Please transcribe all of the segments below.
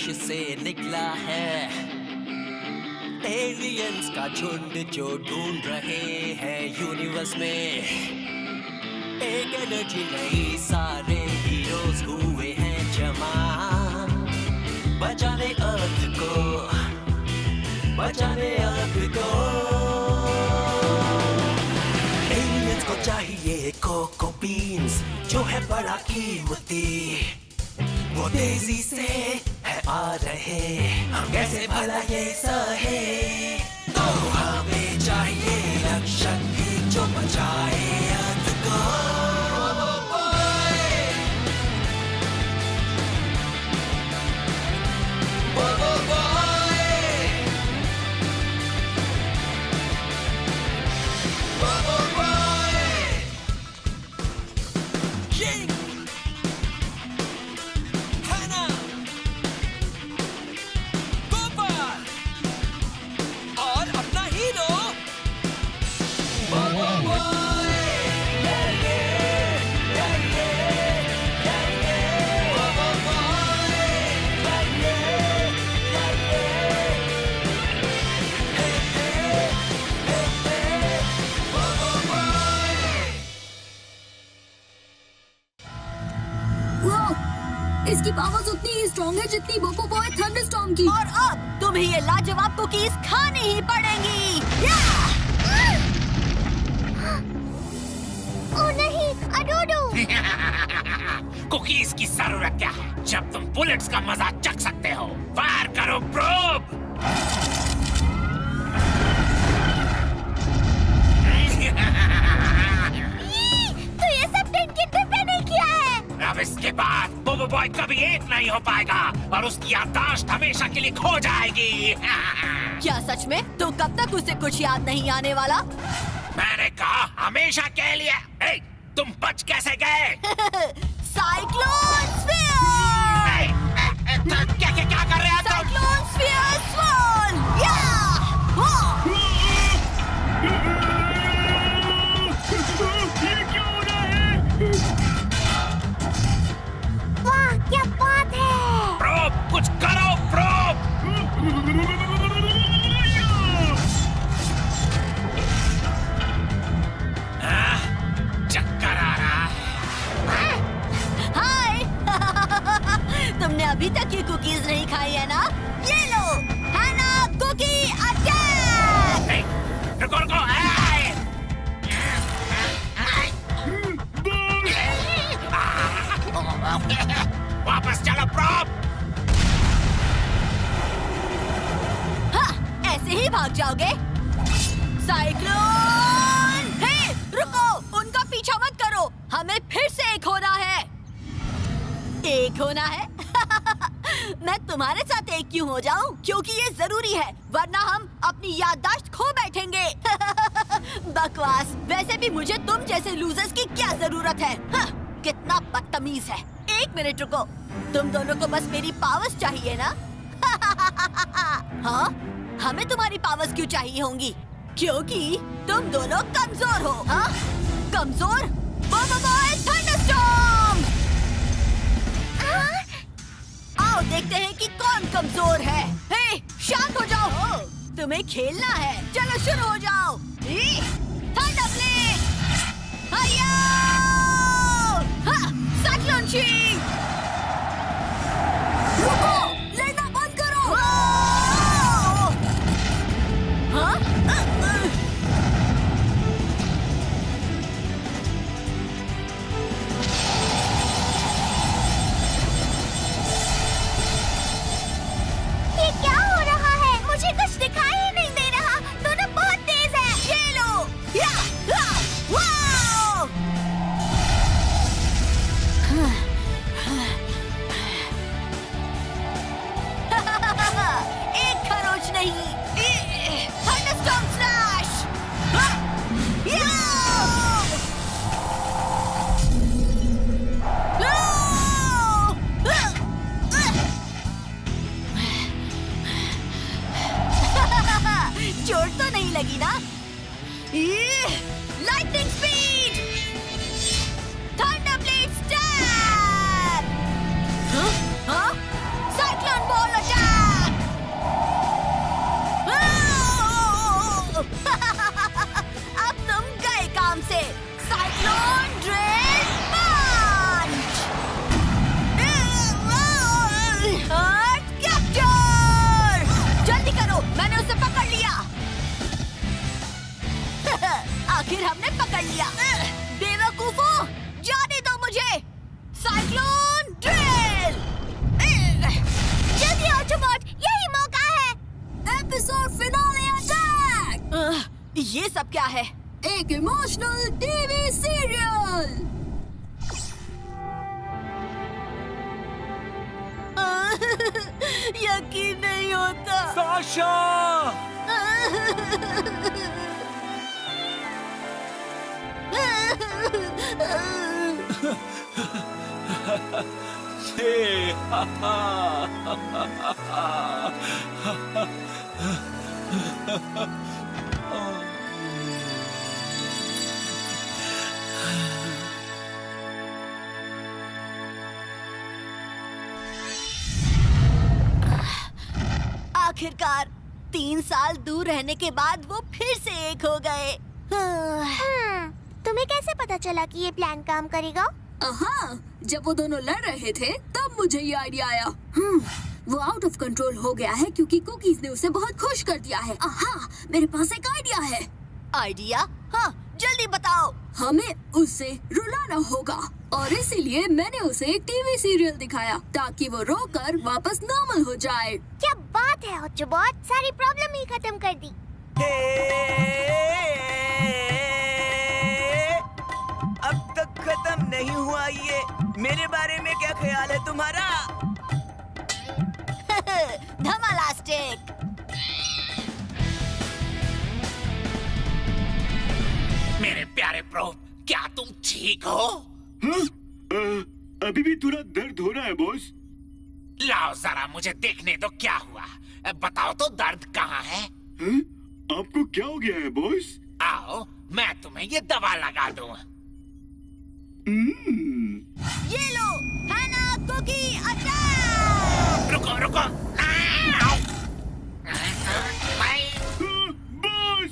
अंतरिक्ष से निकला है। एलियंस का झुंड जो ढूंढ रहे हैं यूनिवर्स में एक एनर्जी नई। सारे हीरोज हुए हैं जमा, बचाने अर्थ को, बचाने अर्थ को। एलियंस को चाहिए कोको बीन्स जो है बड़ा कीमती, वो तेजी से है आ रहे, हम कैसे भला ये सहे। तो हमें चाहिए रक्षक भी जो बचाए अर्थ को। इसकी पावर्स उतनी ही स्ट्रॉन्ग है जितनी बोबो बॉय थंडरस्टॉर्म की। और अब तुम्हें ये लाजवाब कुकीज खानी ही पड़ेंगी। ओह नहीं, अडोडो। कुकीज की जरूरत क्या है जब तुम बुलेट्स का मजा चख सकते हो। फायर करो प्रोब। तो ये सब टिनकिन पे नहीं किया है। अब इसके बाद बोबो बॉय कभी एक नहीं हो पाएगा और उसकी याददाश्त हमेशा के लिए खो जाएगी। क्या सच में? तो कब तक उसे कुछ याद नहीं आने वाला? मैंने कहा हमेशा के लिए। ए, तुम बच कैसे गए? Cyclone sphere! क्या कर रहे हैं तुम? Cyclone sphere swirl! वाह, क्या बात है। प्रोब, कुछ करो प्रोब। चक्कर आ रहा है। हाय! तुमने अभी तक ये कुकीज नहीं खाई है ना? ये लो, हैना कुकी अटैक! ए, रुको रुको। वापस चलो प्रोब। हाँ, ऐसे ही भाग जाओगे? साइक्लोन! हे, रुको! उनका पीछा मत करो। हमें फिर से एक होना है। एक होना है? मैं तुम्हारे साथ एक क्यों हो जाऊं? क्योंकि ये जरूरी है, वरना हम अपनी याददाश्त खो बैठेंगे। बकवास। वैसे भी मुझे तुम जैसे लूजर्स की क्या जरूरत है? हाँ, कितना बदतमीज है। एक मिनट रुको। तुम दोनों को बस मेरी पावर्स चाहिए ना? हाँ? हमें तुम्हारी पावर्स क्यों चाहिए होंगी? क्योंकि तुम दोनों कमजोर हो। हाँ? कमजोर? बोबो बॉय थंडरस्टॉर्म! आओ देखते हैं कि कौन कमजोर है। हे, शांत हो जाओ। तुम्हें खेलना है। चलो शुरू हो जाओ। Thunder blade! हाया! हाँ, साइक्लोन शील्ड! रुको! लेना बंद करो! हाँ? ये क्या हो रहा है? मुझे कुछ दिखाई ही नहीं दे रहा। दोनों बहुत तेज है। ये लो! या! या! आखिर हमने पकड़ लिया। बेवकूफों, जाने दो मुझे। Cyclone drill. जल्दी ऑटोबॉट, यही मौका है। Episode finale attack! ये सब क्या है? एक इमोशनल टीवी सीरियल। यकीन नहीं होता। साशा! आखिरकार 3 साल दूर रहने के बाद वो फिर से एक हो गए। तुम्हें कैसे पता चला कि ये प्लान काम करेगा? हाँ, जब वो दोनों लड़ रहे थे तब मुझे ये आइडिया आया। वो आउट ऑफ कंट्रोल हो गया है क्योंकि कुकीज ने उसे बहुत खुश कर दिया है। मेरे पास एक आइडिया है। आइडिया? हाँ, जल्दी बताओ। हमें उसे रुलाना होगा और इसीलिए मैंने उसे एक टीवी सीरियल दिखाया ताकि वो रोकर वापस नॉर्मल हो जाए। क्या बात है ऑटोबॉट, सारी प्रॉब्लम ही खत्म कर दी। अब तक खत्म नहीं हुआ ये। मेरे बारे में क्या ख्याल है तुम्हारा? धमालास्टिक। मेरे प्यारे ब्रो, क्या तुम ठीक हो? अभी भी थोड़ा दर्द हो रहा है बॉस। लाओ जरा मुझे देखने दो क्या हुआ। बताओ तो दर्द कहाँ है? हाँ? आपको क्या हो गया है बॉस? आओ मैं तुम्हें ये दवा लगा दूं। ये लो, हैना कुकी अटैक। रुको रुको। बॉस!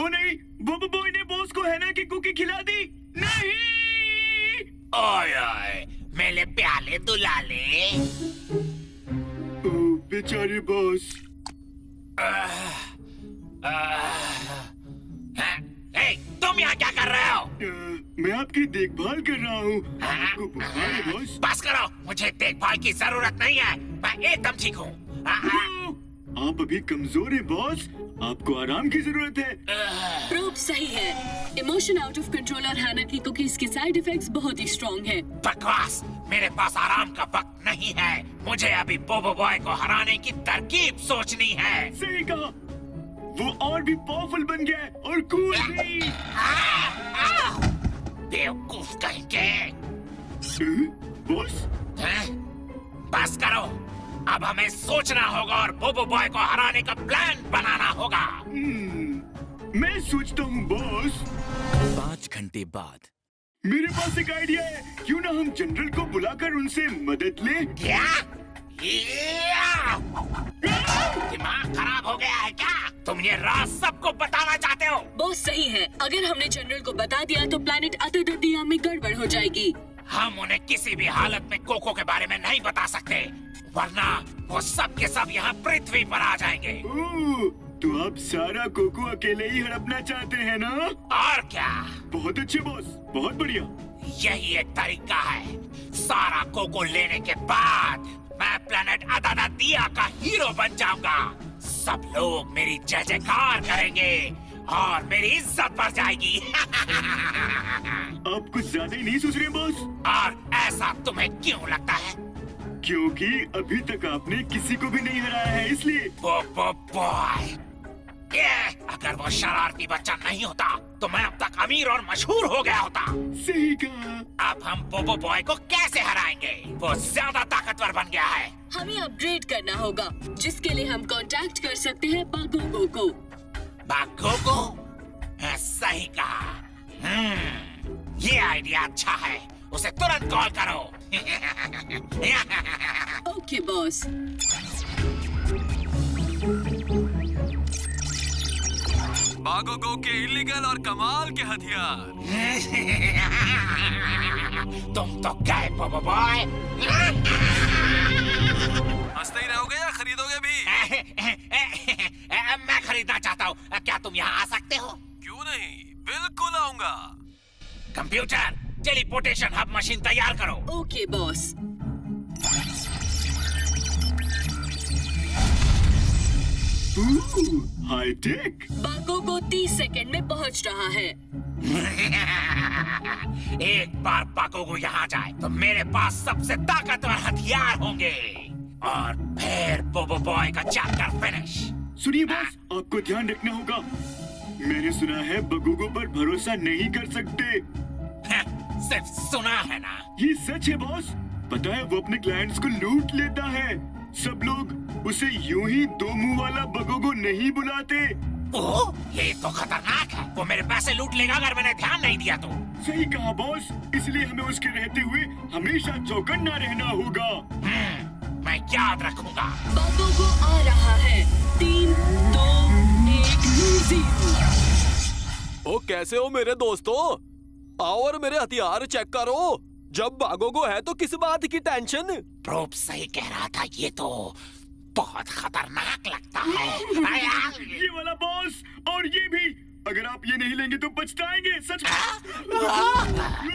ओ नहीं, बोबो बॉय ने बॉस को हैना की कुकी खिला दी। नहीं! ओए ओए, मेरे प्याले दुलाले। ओ, बेचारे बॉस। ए, तुम यहाँ क्या कर रहे हो? मैं आपकी देखभाल कर रहा हूँ। आपको बुखार है बॉस? बस करो, मुझे देखभाल की जरूरत नहीं है। मैं एकदम ठीक हूँ। आप अभी कमजोर हैं बॉस, आपको आराम की जरूरत है। प्रूफ सही है। इमोशन आउट ऑफ कंट्रोल और हैना की कुकीज के साइड इफेक्ट्स बहुत ही स्ट्रॉन्ग है। बकवास, मेरे पास आराम का वक्त नहीं है। मुझे अभी बोबो बॉय को हराने की तरकीब सोचनी है। सही कहा, वो और भी पावरफुल बन गया है और कूल भी। बेवकूफ कहेंगे। बॉस, बस करो, अब हमें सोचना होगा और बोबो बॉय को हराने का प्लान बनाना होगा। मैं सोचता हूँ बॉस। 5 घंटे बाद मेरे पास एक आइडिया है, क्यों ना हम जनरल को बुलाकर उनसे मदद लें? क्या? दिमाग खराब हो गया है क्या? तुम ये राज सबको बताना चाहते हो? बॉस सही है, अगर हमने जनरल को बता दिया तो प्लेनेट अतददिया में गड़बड़ हो जाएगी। हम उन्हें किसी भी हालत में कोको के बारे में नहीं बता सकते, वरना वो सब के सब यहाँ पृथ्वी पर आ जाएंगे। ओह, तो आप सारा कोको अकेले ही हड़पना चाहते हैं ना? और क्या? बहुत अच्छे बॉस, बहुत बढ़िया। यही एक तरीका है। सारा कोको लेने के बाद मैं प्लेनेट अतददिया का हीरो बन जाऊंगा। सब लोग मेरी जय जयकार करेंगे और मेरी इज्जत बढ़ जाएगी। आप कुछ ज्यादा ही नहीं सोच रहे बॉस? और ऐसा तुम्हें क्यों लगता है? क्योंकि अभी तक आपने किसी को भी नहीं हराया है, इसलिए। बोबो बॉय, अगर वो शरारती बच्चा नहीं होता तो मैं अब तक अमीर और मशहूर हो गया होता। सही कहा। अब हम बोबो बॉय को कैसे हराएंगे? वो ज्यादा ताकतवर बन गया है। हमें अपग्रेड करना होगा, जिसके लिए हम कांटेक्ट कर सकते हैं बागोगो को। बागोगो? सही कहा। ये आइडिया अच्छा है, उसे तुरंत कॉल करो। Okay boss. बागोगो के इलीगल और कमाल के हथियार। तुम तो गए बोबो बॉय। हंसते ही रहोगे या खरीदोगे भी? मैं खरीदना चाहता हूँ। क्या तुम यहाँ आ सकते हो? क्यों नहीं, बिल्कुल आऊंगा। कंप्यूटर, टेलीपोर्टेशन हब मशीन तैयार करो। Okay boss. High tech. बागोगो 30 सेकंड में पहुंच रहा है। एक बार बागोगो यहाँ जाए तो मेरे पास सबसे ताकतवर हथियार होंगे और फिर बोबो बॉय का चैप्टर फिनिश। सुनिए बॉस, आपको ध्यान रखना होगा। मैंने सुना है बगोगो पर भरोसा नहीं कर सकते। सिर्फ सुना है ना? ये सच है बॉस। पता है वो अपने क्लाइंट्स को लूट लेता है। सब लोग उसे यूं ही दो मुंह वाला बगोगो नहीं बुलाते। ओह, ये तो खतरनाक है। वो मेरे पैसे लूट लेगा अगर मैंने ध्यान नहीं दिया तो। सही कहा बॉस, इसलिए हमें उसके रहते हुए हमेशा चौकन्ना रहना होगा। मैं याद रखूंगा। बागोगो आ रहा है। 3, 2, 1, 0। ओ कैसे हो मेरे दोस्तों? आओ और मेरे हथियार चेक करो। जब बागोगो है तो किस बात की टेंशन? प्रोब सही कह रहा था, ये तो बहुत खतरनाक लगता है। ये वाला बॉस और ये भी। अगर आप ये नहीं लेंगे तो पछताएंगे। सच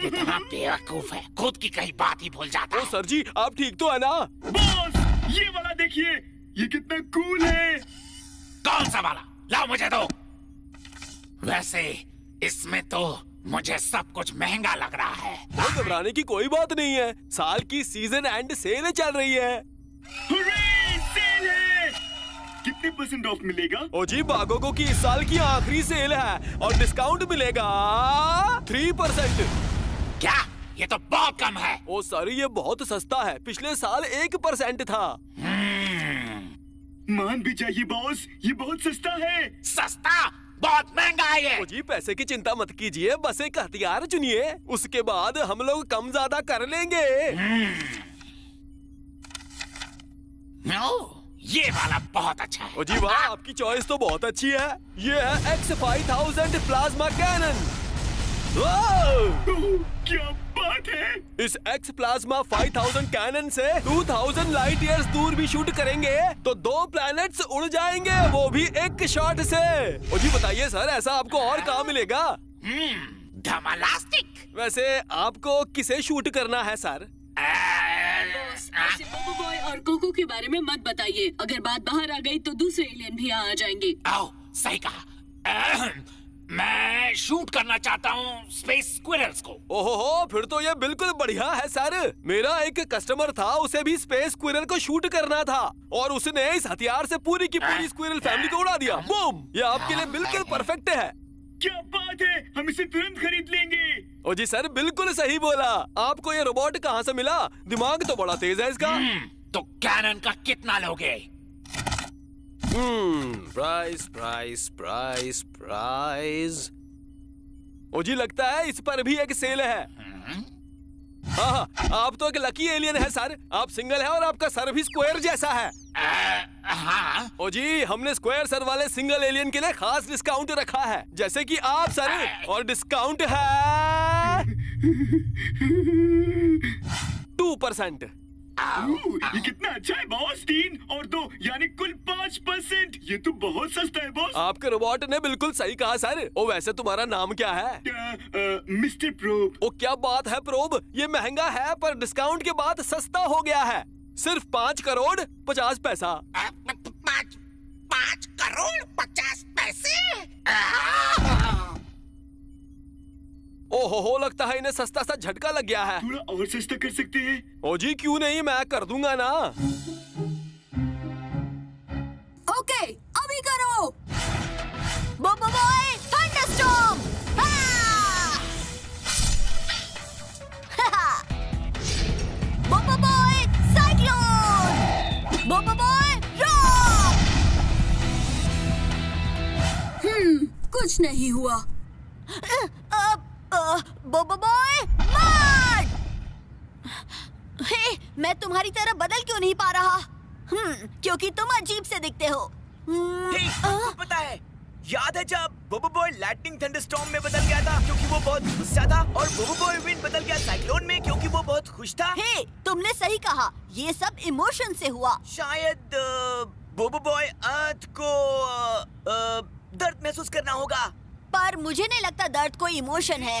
इतना बेवकूफ है, खुद की कई बात ही भूल जाता ओ है। सर जी, आप ठीक तो है ना? बॉस, ये वाला देखिए, ये कितना कूल है। कौन सा वाला? लाओ मुझे दो। वैसे इसमें तो मुझे सब कुछ महंगा लग रहा है। वो घबराने की कोई बात नहीं है। साल की सीजन एंड सेल चल रही है। हुर्रे, सेल है। कितने % ऑफ मिलेगा? ओ जी, बागोगो की इस साल की आखिरी सेल है और डिस्काउंट मिलेगा 3%। क्या? ये तो बहुत कम है। ओ सर, ये बहुत सस्ता है। पिछले साल 1% था। मान भी जाइए बॉस, ये बहुत सस्ता है। सस्ता? बहुत महंगा है ये। ओ जी, पैसे की चिंता मत कीजिए, बस एक हथियार चुनिए, उसके बाद हम लोग कम ज्यादा कर लेंगे। ये वाला बहुत अच्छा है। ओ जी वाह, आपकी चॉइस तो बहुत अच्छी है। ये है X5000 प्लाज्मा कैनन। क्या बात है! इस X प्लाज्मा 5000 कैनन से 2000 लाइट ईयर्स दूर भी शूट करेंगे तो 2 प्लैनेट्स उड़ जाएंगे, वो भी एक शॉट से। ओ जी बताइए सर, ऐसा आपको और कहाँ मिलेगा? धमालास्टिक। वैसे आपको किसे शूट करना है सर? बॉस, ऐसे बोबो बॉय और कोको के बारे में मत बताइए। अगर बात बाहर आ गई तो दूसरे एलियन भी आ जाएंगे। आओ, सही कहा। मैं शूट करना चाहता हूँ स्पेस स्क्विरल्स को। ओहो, फिर तो ये बिल्कुल बढ़िया है सर। मेरा एक कस्टमर था, उसे भी स्पेस स्क्विरल को शूट करना था और उसने इस हथियार से पूरी की पूरी स्क्विरल फैमिली को उड़ा दिया। बूम! ये आपके लिए बिल्कुल परफेक्ट है। क्या बात है, हम इसे तुरंत खरीद लेंगे। ओ जी सर, बिल्कुल सही बोला। आपको ये रोबोट कहाँ से मिला? दिमाग तो बड़ा तेज है इसका। तो कैनन का कितना लोगे? Price price price price. ओ जी, लगता है इस पर भी एक सेल है। हाँ, आप तो एक लकी एलियन है सर। आप सिंगल है और आपका सर भी स्क्वायर जैसा है। हाँ। ओ जी, हमने स्क्वायर सर वाले सिंगल एलियन के लिए खास डिस्काउंट रखा है, जैसे कि आप सर, और डिस्काउंट है 2%। ये कितना अच्छा है बॉस। 3 और 2 यानी कुल 5%। ये तो बहुत सस्ता है बॉस। आपके रोबोट ने बिल्कुल सही कहा सर। ओ वैसे तुम्हारा नाम क्या है? Mister probe. ओ क्या बात है प्रोब, ये महंगा है पर डिस्काउंट के बाद सस्ता हो गया है। सिर्फ 5 करोड़ 50 पैसा। 5 करोड़ 50 पैसे? ओहो, लगता है इन्हें सस्ता सा झटका लग गया है। थोड़ा और सस्ता कर सकते हैं? ओ जी क्यों नहीं, मैं कर दूंगा ना। ओके, अभी करो। बोबो बॉय थंडरस्टॉर्म। बोबो बॉय साइक्लोन। बोबो बॉय रॉक। कुछ नहीं हुआ। बोबो बॉय मार। हे, मैं तुम्हारी तरह बदल क्यों नहीं पा रहा? क्योंकि तुम अजीब से दिखते हो। हे, आपको पता है, याद है जब बोबो बॉय लाइटनिंग थंडरस्टॉर्म में बदल गया था क्योंकि वो बहुत गुस्सा था, और बोबो बॉय विंड बदल गया साइक्लोन में क्योंकि वो बहुत खुश था। हे, तुमने सही कहा, ये सब इमोशन से हुआ। शायद बोबो बॉय अर्थ को दर्द महसूस करना होगा। पर मुझे नहीं लगता दर्द कोई इमोशन है।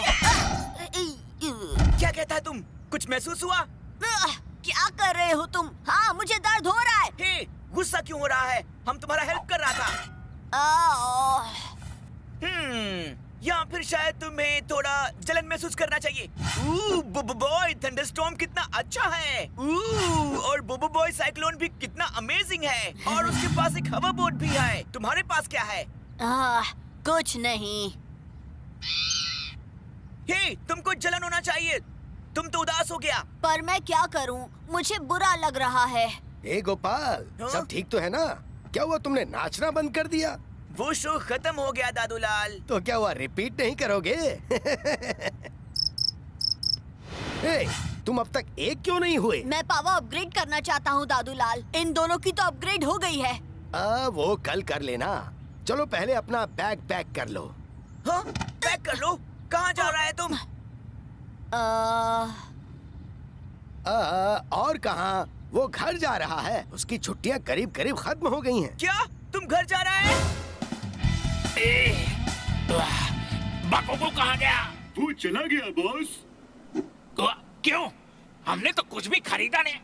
क्या कहता है तुम? कुछ महसूस हुआ? क्या कर रहे हो तुम? हाँ, मुझे दर्द हो रहा है। हे, गुस्सा क्यों हो रहा है? हम तुम्हारा हेल्प कर रहा था। या फिर शायद तुम्हें थोड़ा जलन महसूस करना चाहिए। बोबो बॉय थंडरस्टॉर्म कितना अच्छा है। और बोबो बॉय साइक्लोन भी कितना अमेजिंग है। और उसके पास एक हवा बोट भी है। तुम्हारे पास क्या है? कुछ नहीं। हे, तुमको जलन होना चाहिए। तुम तो उदास हो गया। पर मैं क्या करूं? मुझे बुरा लग रहा है। ए गोपाल, हाँ? सब ठीक तो है ना? क्या हुआ, तुमने नाचना बंद कर दिया? वो शो खत्म हो गया दादूलाल। तो क्या हुआ, रिपीट नहीं करोगे? ए, तुम अब तक एक क्यों नहीं हुए? मैं पावर अपग्रेड करना चाहता हूं दादूलाल। इन दोनों की तो अपग्रेड हो गई है। वो कल कर लेना। चलो पहले अपना बैग पैक कर लो। हाँ, पैक कर लो। कहाँ जा रहा है तुम? और कहाँ? वो घर जा रहा है। उसकी छुट्टियाँ करीब करीब खत्म हो गई हैं। क्या तुम घर जा रहा है? बाकोगो कहाँ गया? वो चला गया बॉस। क्यों? हमने तो कुछ भी खरीदा नहीं।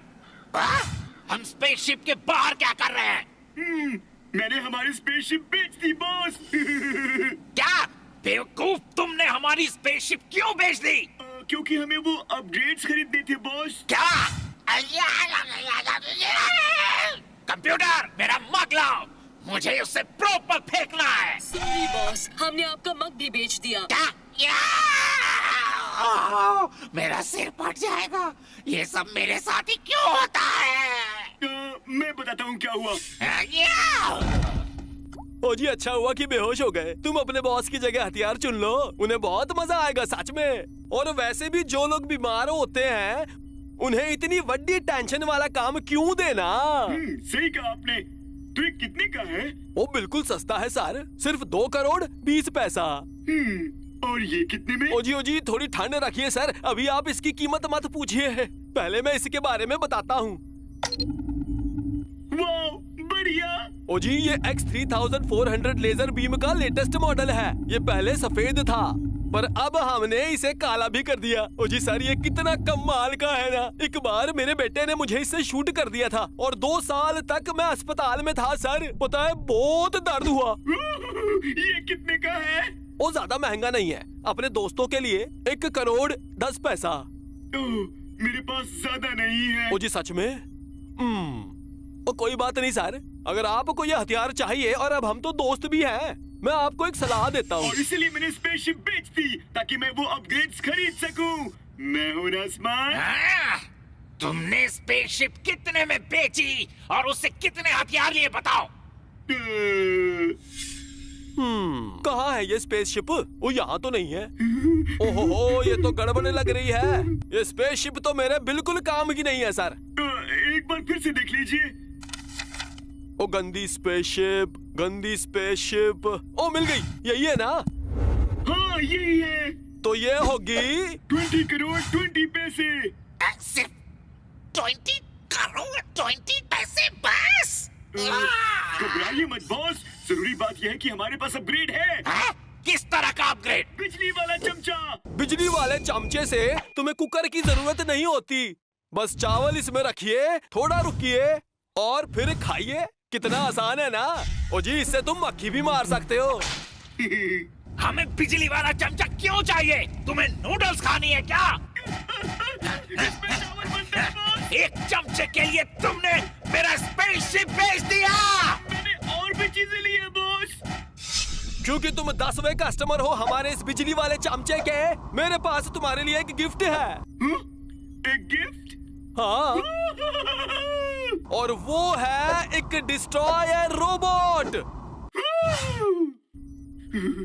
हम स्पेसशिप के बाहर क्या कर रहे हैं? मैंने हमारी स्पेसशिप बेच दी बॉस। क्या बेवकूफ, तुमने हमारी स्पेसशिप क्यों बेच दी? क्योंकि हमें वो अपग्रेड्स खरीदने थे बॉस। क्या? कंप्यूटर, मेरा मग लाओ। मुझे उससे प्रॉपर फेंकना है। सॉरी बॉस, हमने आपका मग भी बेच दिया। क्या? मेरा सिर फट जाएगा। ये सब मेरे साथ ही क्यों होता है? मैं बताता हूँ क्या हुआ। ओ जी, अच्छा हुआ कि बेहोश हो गए। तुम अपने बॉस की जगह हथियार चुन लो, उन्हें बहुत मजा आएगा सच में। और वैसे भी जो लोग बीमार होते हैं उन्हें इतनी बड़ी टेंशन वाला काम क्यों देना? सही कहा आपने। तो ये कितने का है? वो बिल्कुल सस्ता है सर, सिर्फ 2 करोड़ 20 पैसा। और ये कितने में? ओ जी, थोड़ी ठंड रखिए सर, अभी आप इसकी कीमत मत पूछिए। पहले मैं इसके बारे में बताता हूँ। वाह, बढ़िया। ओ जी, ये X3400 लेजर बीम का लेटेस्ट मॉडल है। ये पहले सफेद था, पर अब हमने इसे काला भी कर दिया। ओ जी सर, ये कितना कमाल का है ना। एक बार मेरे बेटे ने मुझे इससे शूट कर दिया था और 2 साल तक मैं अस्पताल में था सर। पता है, बहुत दर्द हुआ। ये कितने का है? वो ज्यादा महंगा नहीं है, अपने दोस्तों के लिए 1 करोड़ 10 पैसा। मेरे पास ज्यादा नहीं है। ओ जी सच में? ओ कोई बात नहीं सर, अगर आपको ये हथियार चाहिए और अब हम तो दोस्त भी हैं, मैं आपको एक सलाह देता हूँ। और इसीलिए मैंने स्पेसशिप बेच दी ताकि मैं वो अपग्रेड्स खरीद सकूं। मैं हूँ ना स्मार्ट। तुमने स्पेसशिप कितने में बेची और उससे कितने हथियार लिए बताओ? कहाँ है ये स्पेसशिप? वो यहाँ तो नहीं है। ओहो, ये तो गड़बड़ लग रही है। ये स्पेसशिप तो मेरे बिल्कुल काम की नहीं है सर। एक बार फिर से देख लीजिए। ओ गंदी स्पेसशिप, गंदी स्पेसशिप। ओ मिल गई, यही है ना? हाँ, यही है। तो ये होगी 20 करोड़ 20 पैसे। सिर्फ 20 करोड़ 20 पैसे बस? घबराइए मत बॉस, जरूरी बात यह है कि हमारे पास अपग्रेड है। किस तरह का अपग्रेड? बिजली वाला चमचा। बिजली वाले चमचे से तुम्हें कुकर की जरूरत नहीं होती। बस चावल इसमें रखिए, थोड़ा रुकिए और फिर खाइए। कितना आसान है ना? ओ जी, इससे तुम मक्खी भी मार सकते हो। हमें बिजली वाला चमचा क्यों चाहिए? तुम्हें नूडल्स खानी है क्या? एक चमचे के लिए तुमने मेरा स्पेसशिप बेच दिया। मैंने और भी चीजें ली है बॉस। क्योंकि तुम 10वें कस्टमर हो हमारे इस बिजली वाले चमचे के, मेरे पास तुम्हारे लिए एक गिफ्ट है। एक गिफ्ट? हाँ, और वो है एक डिस्ट्रॉयर रोबोट।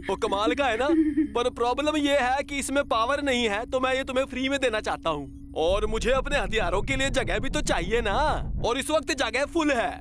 वो कमाल का है ना? पर प्रॉब्लम ये है कि इसमें पावर नहीं है, तो मैं ये तुम्हें फ्री में देना चाहता हूँ। और मुझे अपने हथियारों के लिए जगह भी तो चाहिए ना, और इस वक्त जगह फुल है।